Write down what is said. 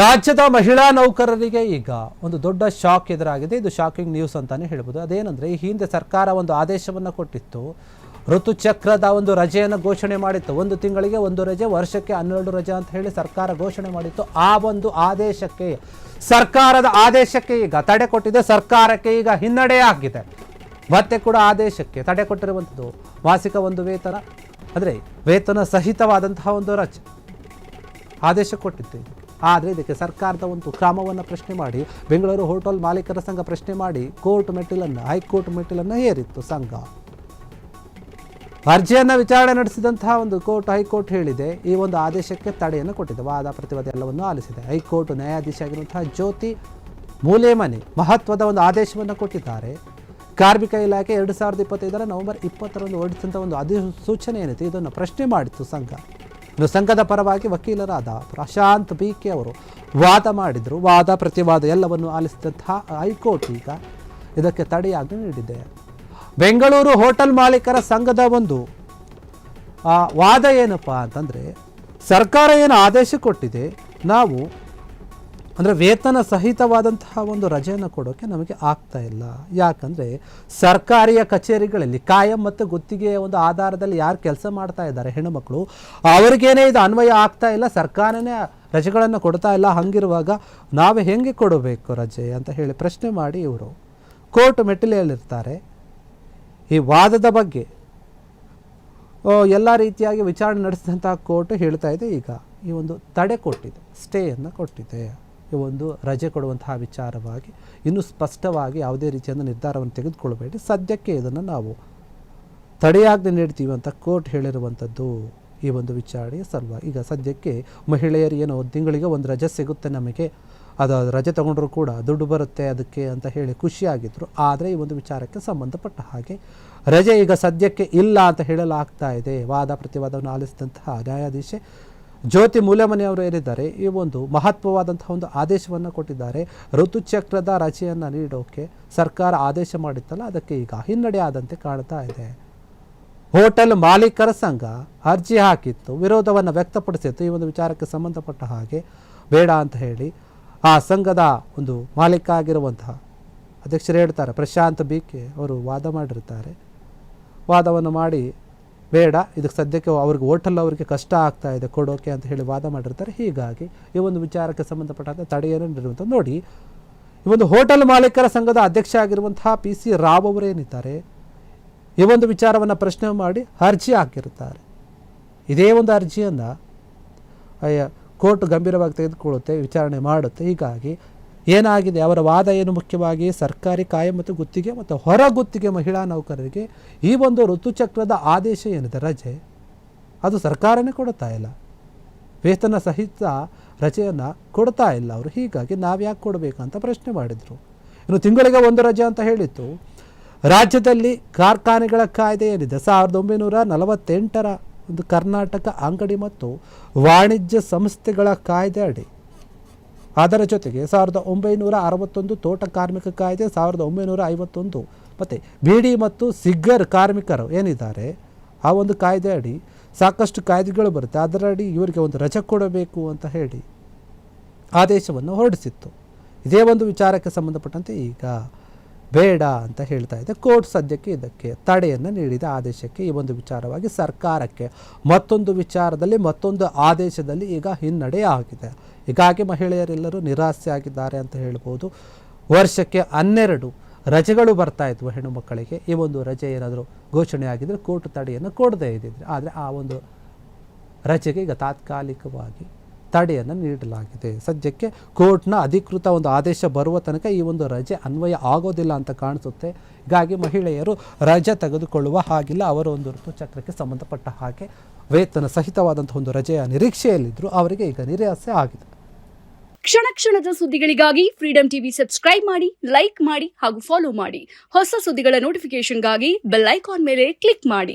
ರಾಜ್ಯದ ಮಹಿಳಾ ನೌಕರರಿಗೆ ಈಗ ಒಂದು ದೊಡ್ಡ ಶಾಕ್ ಎದುರಾಗಿದೆ. ಇದು ಶಾಕಿಂಗ್ ನ್ಯೂಸ್ ಅಂತಾನೆ ಹೇಳ್ಬೋದು. ಅದೇನಂದ್ರೆ, ಈ ಹಿಂದೆ ಸರ್ಕಾರ ಒಂದು ಆದೇಶವನ್ನು ಕೊಟ್ಟಿತ್ತು, ಋತುಚಕ್ರದ ಒಂದು ರಜೆಯನ್ನು ಘೋಷಣೆ ಮಾಡಿತ್ತು. ಒಂದು ತಿಂಗಳಿಗೆ ಒಂದು ರಜೆ, ವರ್ಷಕ್ಕೆ 12 ರಜೆ ಅಂತ ಹೇಳಿ ಸರ್ಕಾರ ಘೋಷಣೆ ಮಾಡಿತ್ತು. ಆ ಒಂದು ಆದೇಶಕ್ಕೆ, ಸರ್ಕಾರದ ಆದೇಶಕ್ಕೆ ಈಗ ತಡೆ ಕೊಟ್ಟಿದೆ. ಸರ್ಕಾರಕ್ಕೆ ಈಗ ಹಿನ್ನಡೆ ಆಗಿದೆ. ಮತ್ತೆ ಕೂಡ ಆದೇಶಕ್ಕೆ ತಡೆ ಕೊಟ್ಟಿರುವಂಥದ್ದು ಮಾಸಿಕ ಒಂದು ವೇತನ, ಅಂದರೆ ವೇತನ ಸಹಿತವಾದಂತಹ ಒಂದು ರಜೆ ಆದೇಶ ಕೊಟ್ಟಿತ್ತು. ಆದರೆ ಇದಕ್ಕೆ ಸರ್ಕಾರದ ಒಂದು ಕ್ರಮವನ್ನು ಪ್ರಶ್ನೆ ಮಾಡಿ ಬೆಂಗಳೂರು ಹೋಟೆಲ್ ಮಾಲೀಕರ ಸಂಘ ಪ್ರಶ್ನೆ ಮಾಡಿ ಹೈಕೋರ್ಟ್ ಮೆಟ್ಟಿಲನ್ನು ಏರಿತ್ತು ಸಂಘ. ಅರ್ಜಿಯನ್ನು ವಿಚಾರಣೆ ನಡೆಸಿದಂತಹ ಒಂದು ಹೈಕೋರ್ಟ್ ಹೇಳಿದೆ, ಈ ಒಂದು ಆದೇಶಕ್ಕೆ ತಡೆಯನ್ನು ಕೊಟ್ಟಿದೆ. ವಾದ ಪ್ರತಿವಾದ ಎಲ್ಲವನ್ನು ಆಲಿಸಿದೆ. ಹೈಕೋರ್ಟ್ ನ್ಯಾಯಾಧೀಶ ಆಗಿರುವಂತಹ ಜ್ಯೋತಿ ಮೂಲೆಮನಿ ಮಹತ್ವದ ಒಂದು ಆದೇಶವನ್ನು ಕೊಟ್ಟಿದ್ದಾರೆ. ಕಾರ್ಮಿಕ ಇಲಾಖೆ 2025 ನವೆಂಬರ್ 20ರಂದು ಹೊರಡಿಸಿದಂಥ ಒಂದು ಅಧಿಸೂಚನೆ ಏನಿದೆ, ಇದನ್ನು ಪ್ರಶ್ನೆ ಮಾಡಿತ್ತು ಸಂಘ. ಇನ್ನು ಸಂಘದ ಪರವಾಗಿ ವಕೀಲರಾದ ಪ್ರಶಾಂತ್ BK ಅವರು ವಾದ ಮಾಡಿದರು. ವಾದ ಪ್ರತಿವಾದ ಎಲ್ಲವನ್ನು ಆಲಿಸಿದಂತಹ ಹೈಕೋರ್ಟ್ ಈಗ ಇದಕ್ಕೆ ತಡೆಯಾಜ್ಞೆ ನೀಡಿದೆ. ಬೆಂಗಳೂರು ಹೋಟೆಲ್ ಮಾಲೀಕರ ಸಂಘದ ಒಂದು ವಾದ ಏನಪ್ಪ ಅಂತಂದರೆ, ಸರ್ಕಾರ ಏನು ಆದೇಶ ಕೊಟ್ಟಿದೆ, ನಾವು ಅಂದರೆ ವೇತನ ಸಹಿತವಾದಂತಹ ಒಂದು ರಜೆಯನ್ನು ಕೊಡೋಕ್ಕೆ ನಮಗೆ ಆಗ್ತಾ ಇಲ್ಲ. ಯಾಕಂದರೆ ಸರ್ಕಾರಿಯ ಕಚೇರಿಗಳಲ್ಲಿ ಕಾಯಂ ಮತ್ತು ಗುತ್ತಿಗೆಯ ಒಂದು ಆಧಾರದಲ್ಲಿ ಯಾರು ಕೆಲಸ ಮಾಡ್ತಾ ಇದ್ದಾರೆ ಹೆಣ್ಣುಮಕ್ಕಳು, ಅವ್ರಿಗೇನೇ ಇದು ಅನ್ವಯ ಆಗ್ತಾ ಇಲ್ಲ. ಸರ್ಕಾರನೇ ರಜೆಗಳನ್ನು ಕೊಡ್ತಾ ಇಲ್ಲ. ಹಂಗಿರುವಾಗ ನಾವು ಹೆಂಗೆ ಕೊಡಬೇಕು ರಜೆ ಅಂತ ಹೇಳಿ ಪ್ರಶ್ನೆ ಮಾಡಿ ಇವರು ಕೋರ್ಟ್ ಮೆಟ್ಟಿಲೇರಿರ್ತಾರೆ. ಈ ವಾದದ ಬಗ್ಗೆ ಎಲ್ಲ ರೀತಿಯಾಗಿ ವಿಚಾರಣೆ ನಡೆಸಿದಂತಹ ಕೋರ್ಟ್ ಹೇಳ್ತಾ ಇದೆ, ಈಗ ಈ ಒಂದು ತಡೆ ಕೊಟ್ಟಿದೆ, ಸ್ಟೇಯನ್ನು ಕೊಟ್ಟಿದೆ. ಈ ಒಂದು ರಜೆ ಕೊಡುವಂತಹ ವಿಚಾರವಾಗಿ ಇನ್ನೂ ಸ್ಪಷ್ಟವಾಗಿ ಯಾವುದೇ ರೀತಿಯಾದ ನಿರ್ಧಾರವನ್ನು ತೆಗೆದುಕೊಳ್ಳಬೇಡಿ, ಸದ್ಯಕ್ಕೆ ಇದನ್ನು ನಾವು ತಡೆಯಾಜ್ಞೆ ನೀಡ್ತೀವಿ ಅಂತ ಕೋರ್ಟ್ ಹೇಳಿರುವಂಥದ್ದು ಈ ಒಂದು ವಿಚಾರಣೆಯ ಸಲುವಾಗಿ. ಈಗ ಸದ್ಯಕ್ಕೆ ಮಹಿಳೆಯರು ಏನೋ ತಿಂಗಳಿಗೆ ಒಂದು ರಜೆ ಸಿಗುತ್ತೆ, ನಮಗೆ ಅದು ರಜೆ ತಗೊಂಡ್ರೂ ಕೂಡ ದುಡ್ಡು ಬರುತ್ತೆ ಅದಕ್ಕೆ ಅಂತ ಹೇಳಿ ಖುಷಿಯಾಗಿದ್ದರು. ಆದರೆ ಈ ಒಂದು ವಿಚಾರಕ್ಕೆ ಸಂಬಂಧಪಟ್ಟ ಹಾಗೆ ರಜೆ ಈಗ ಸದ್ಯಕ್ಕೆ ಇಲ್ಲ ಅಂತ ಹೇಳಲಾಗ್ತಾ ಇದೆ. ವಾದ ಪ್ರತಿವಾದವನ್ನು ಆಲಿಸಿದಂತಹ ನ್ಯಾಯಾಧೀಶೆ ಜ್ಯೋತಿ ಮೂಲೆಮನಿಯವರು ಏನಿದ್ದಾರೆ, ಈ ಒಂದು ಮಹತ್ವವಾದಂತಹ ಒಂದು ಆದೇಶವನ್ನು ಕೊಟ್ಟಿದ್ದಾರೆ. ಋತುಚಕ್ರದ ರಜೆಯನ್ನು ನೀಡೋಕೆ ಸರ್ಕಾರ ಆದೇಶ ಮಾಡಿತ್ತಲ್ಲ, ಅದಕ್ಕೆ ಈಗ ಹಿನ್ನಡೆ ಆದಂತೆ ಕಾಣ್ತಾ ಇದೆ. ಹೋಟೆಲ್ ಮಾಲೀಕರ ಸಂಘ ಅರ್ಜಿ ಹಾಕಿತ್ತು, ವಿರೋಧವನ್ನು ವ್ಯಕ್ತಪಡಿಸಿತ್ತು. ಈ ಒಂದು ವಿಚಾರಕ್ಕೆ ಸಂಬಂಧಪಟ್ಟ ಹಾಗೆ ಬೇಡ ಅಂತ ಹೇಳಿ ಆ ಸಂಘದ ಒಂದು ಮಾಲೀಕ ಆಗಿರುವಂತಹ ಅಧ್ಯಕ್ಷರು ಹೇಳ್ತಾರೆ, ಪ್ರಶಾಂತ್ BK ಅವರು ವಾದ ಮಾಡಿರ್ತಾರೆ. ವಾದವನ್ನು ಮಾಡಿ ಬೇಡ, ಇದಕ್ಕೆ ಸದ್ಯಕ್ಕೆ ಅವ್ರಿಗೆ ಹೋಟೆಲ್ ಅವರಿಗೆ ಕಷ್ಟ ಆಗ್ತಾ ಇದೆ ಕೊಡೋಕೆ ಅಂತ ಹೇಳಿ ವಾದ ಮಾಡಿರ್ತಾರೆ. ಹೀಗಾಗಿ ಈ ಒಂದು ವಿಚಾರಕ್ಕೆ ಸಂಬಂಧಪಟ್ಟಂತೆ ತಡೆಯನ್ನು ನೀಡಿರುವಂಥ ನೋಡಿ, ಈ ಒಂದು ಹೋಟೆಲ್ ಮಾಲೀಕರ ಸಂಘದ ಅಧ್ಯಕ್ಷ ಆಗಿರುವಂತಹ PC ರಾವ್ ಅವರೇನಿದ್ದಾರೆ, ಈ ಒಂದು ವಿಚಾರವನ್ನು ಪ್ರಶ್ನೆ ಮಾಡಿ ಅರ್ಜಿ ಹಾಕಿರ್ತಾರೆ. ಇದೇ ಒಂದು ಅರ್ಜಿಯನ್ನು ಕೋರ್ಟ್ ಗಂಭೀರವಾಗಿ ತೆಗೆದುಕೊಳ್ಳುತ್ತೆ, ವಿಚಾರಣೆ ಮಾಡುತ್ತೆ. ಹೀಗಾಗಿ ಏನಾಗಿದೆ, ಅವರ ವಾದ ಏನು, ಮುಖ್ಯವಾಗಿ ಸರ್ಕಾರಿ ಕಾಯಂ ಮತ್ತು ಗುತ್ತಿಗೆ ಮತ್ತು ಹೊರ ಗುತ್ತಿಗೆ ಮಹಿಳಾ ನೌಕರರಿಗೆ ಈ ಒಂದು ಋತುಚಕ್ರದ ಆದೇಶ ಏನಿದೆ ರಜೆ, ಅದು ಸರ್ಕಾರನೇ ಕೊಡ್ತಾ ಇಲ್ಲ. ವೇತನ ಸಹಿತ ರಜೆಯನ್ನು ಕೊಡ್ತಾ ಇಲ್ಲ ಅವರು. ಹೀಗಾಗಿ ನಾವು ಯಾಕೆ ಕೊಡಬೇಕಂತ ಪ್ರಶ್ನೆ ಮಾಡಿದರು. ಇನ್ನು ತಿಂಗಳಿಗೆ ಒಂದು ರಜೆ ಅಂತ ಹೇಳಿತ್ತು. ರಾಜ್ಯದಲ್ಲಿ ಕಾರ್ಖಾನೆಗಳ ಕಾಯ್ದೆ ಏನಿದೆ 1948ರ ಒಂದು ಕರ್ನಾಟಕ ಅಂಗಡಿ ಮತ್ತು ವಾಣಿಜ್ಯ ಸಂಸ್ಥೆಗಳ ಕಾಯ್ದೆ ಅಡಿ, ಅದರ ಜೊತೆಗೆ 1961 ತೋಟ ಕಾರ್ಮಿಕ ಕಾಯ್ದೆ, 1951 ಮತ್ತು ಬೀಡಿ ಮತ್ತು ಸಿಗ್ಗರ್ ಕಾರ್ಮಿಕರು ಏನಿದ್ದಾರೆ ಆ ಒಂದು ಕಾಯ್ದೆ ಅಡಿ ಸಾಕಷ್ಟು ಕಾಯ್ದೆಗಳು ಬರುತ್ತೆ. ಅದರಡಿ ಇವರಿಗೆ ಒಂದು ರಜೆ ಕೊಡಬೇಕು ಅಂತ ಹೇಳಿ ಆದೇಶವನ್ನು ಹೊರಡಿಸಿತ್ತು. ಇದೇ ಒಂದು ವಿಚಾರಕ್ಕೆ ಸಂಬಂಧಪಟ್ಟಂತೆ ಈಗ ಬೇಡ ಅಂತ ಹೇಳ್ತಾ ಇದೆ ಕೋರ್ಟ್. ಸದ್ಯಕ್ಕೆ ಇದಕ್ಕೆ ತಡೆಯನ್ನು ನೀಡಿದ ಆದೇಶಕ್ಕೆ, ಈ ಒಂದು ವಿಚಾರವಾಗಿ ಸರ್ಕಾರಕ್ಕೆ ಮತ್ತೊಂದು ವಿಚಾರದಲ್ಲಿ ಮತ್ತೊಂದು ಆದೇಶದಲ್ಲಿ ಈಗ ಹಿನ್ನಡೆ ಆಗಿದೆ. ಹೀಗಾಗಿ ಮಹಿಳೆಯರೆಲ್ಲರೂ ನಿರಾಸೆ ಆಗಿದ್ದಾರೆ ಅಂತ ಹೇಳ್ಬೋದು. ವರ್ಷಕ್ಕೆ 12 ರಜೆಗಳು ಬರ್ತಾ ಇದ್ವು ಹೆಣ್ಣು ಮಕ್ಕಳಿಗೆ. ಈ ಒಂದು ರಜೆ ಏನಾದರೂ ಘೋಷಣೆ ಆಗಿದ್ದರೆ ಕೋರ್ಟ್ ತಡೆಯನ್ನು ಕೊಡದೇ ಇದ್ದಿದ್ರೆ, ಆದರೆ ಆ ಒಂದು ರಜೆಗೆ ಈಗ ತಾತ್ಕಾಲಿಕವಾಗಿ ತಡೆಯನ್ನು ನೀಡಲಾಗಿದೆ. ಸದ್ಯಕ್ಕೆ ಕೋರ್ಟ್ನ ಅಧಿಕೃತ ಒಂದು ಆದೇಶ ಬರುವ ತನಕ ಈ ಒಂದು ರಜೆ ಅನ್ವಯ ಆಗೋದಿಲ್ಲ ಅಂತ ಕಾಣಿಸುತ್ತೆ. ಹೀಗಾಗಿ ಮಹಿಳೆಯರು ರಜೆ ತೆಗೆದುಕೊಳ್ಳುವ ಹಾಗಿಲ್ಲ. ಅವರ ಒಂದು ಋತುಚಕ್ರಕ್ಕೆ ಸಂಬಂಧಪಟ್ಟ ಹಾಗೆ ವೇತನ ಸಹಿತವಾದಂಥ ಒಂದು ರಜೆಯ ನಿರೀಕ್ಷೆಯಲ್ಲಿದ್ದರು, ಅವರಿಗೆ ಈಗ ನಿರಾಸೆ ಆಗಿದೆ. ಕ್ಷಣ ಕ್ಷಣದ ಸುದ್ದಿಗಳಿಗಾಗಿ ಫ್ರೀಡಂ ಟಿವಿ ಸಬ್ಸ್ಕ್ರೈಬ್ ಮಾಡಿ, ಲೈಕ್ ಮಾಡಿ ಹಾಗೂ ಫಾಲೋ ಮಾಡಿ. ಹೊಸ ಸುದ್ದಿಗಳ ನೋಟಿಫಿಕೇಶನ್ಗಾಗಿ ಬೆಲ್ ಐಕಾನ್ ಮೇಲೆ ಕ್ಲಿಕ್ ಮಾಡಿ.